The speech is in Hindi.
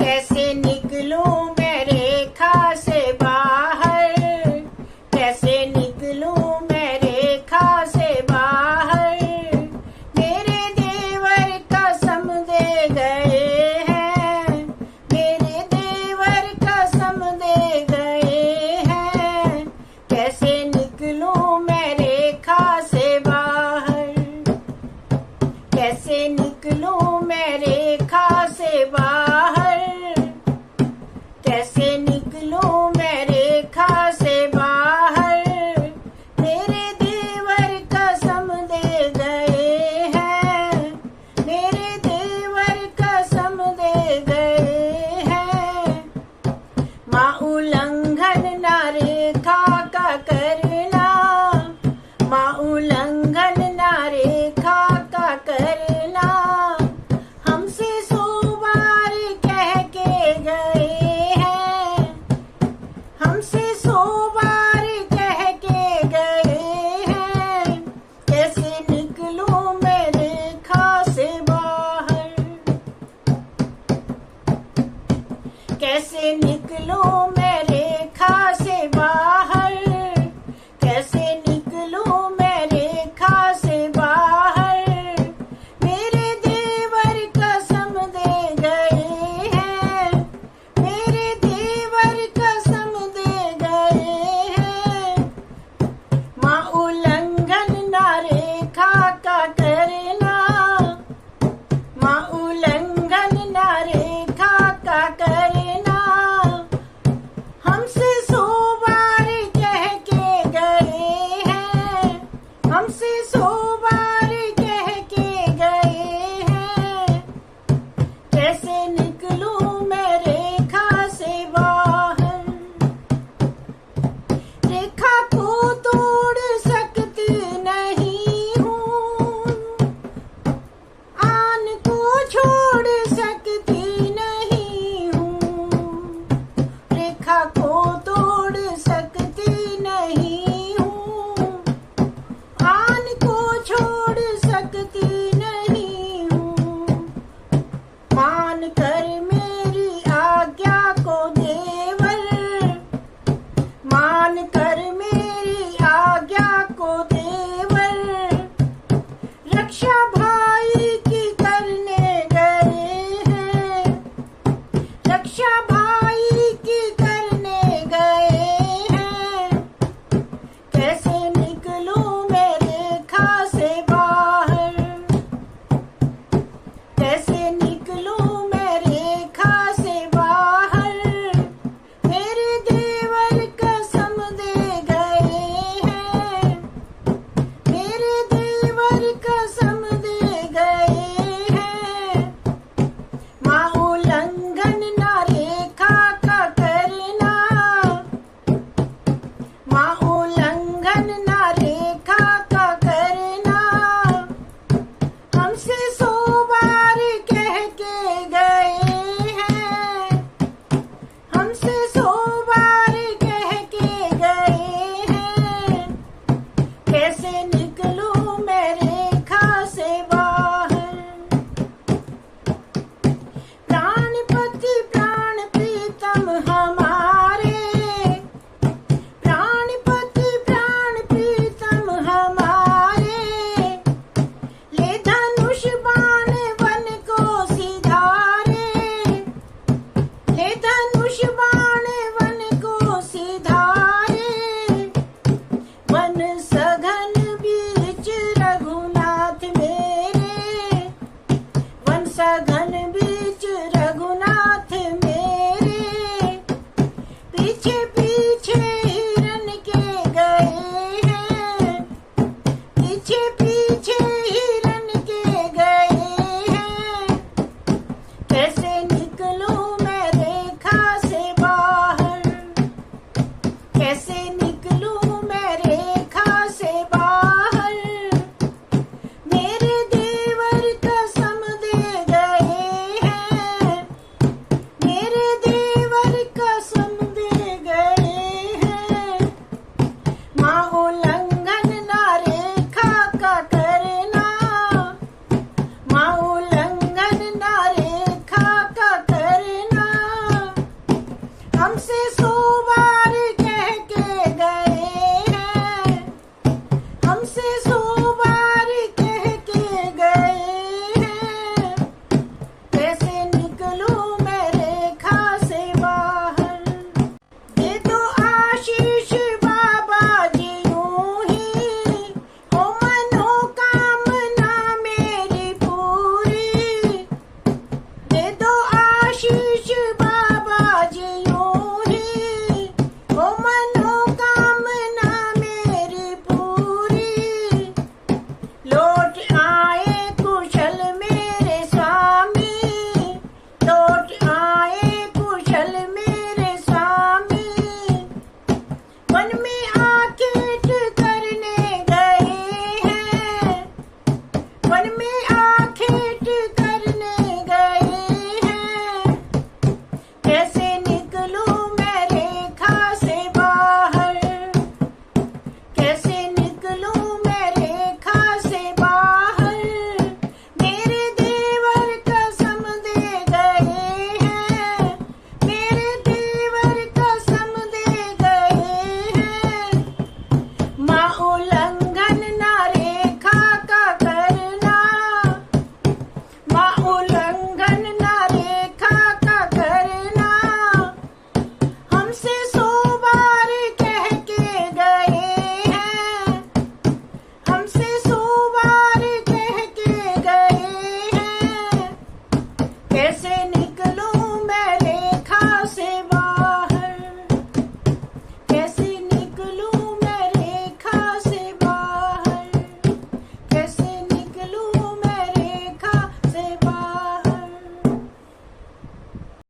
कैसे निकलूं मैं रेखा से बाहर, कैसे निकलूं मैं रेखा से बाहर। मेरे देवर कसम दे गए हैं, मेरे देवर कसम दे गए हैं। कैसे निकलूं मैं रेखा से बाहर, कैसे निकलूं मैं रेखा से बाहर। कैसे निकलूं मैं रेखा से बाहर। मेरे देवर कसम दे गए हैं, मेरे देवर कसम दे गए हैं। माँ उल्लंघन ना रेखा का करना, माँ उल्लंघन ना रेखा का करना। हमसे 100 बार कह के गए हैं, हमसे 100 बार कह के गए हैं। कैसे निकलूं मैं रेखा से बाहर, कैसे निकलूं मैं रेखा से बाहर। कैसे निकलूं मैं रेखा से बाहर। मेरे देवर कसम दे गए हैं, मेरे देवर कसम दे गए हैं। माँ उल्लंघन ना रेखा का करना, माँ उल्लंघन ना रेखा का करना। हमसे 100 बार कह के गए हैं, हमसे 100 बार कह के गए हैं। कैसे निकलूं मैं रेखा से बाहर। रेखा को तोड़ सकती नहीं हूँ, आन को छोड़ सकती नहीं हूँ। रेखा को तोड़ सकती नहीं हूँ, आन को छोड़ सकती नहीं हूँ। मान कर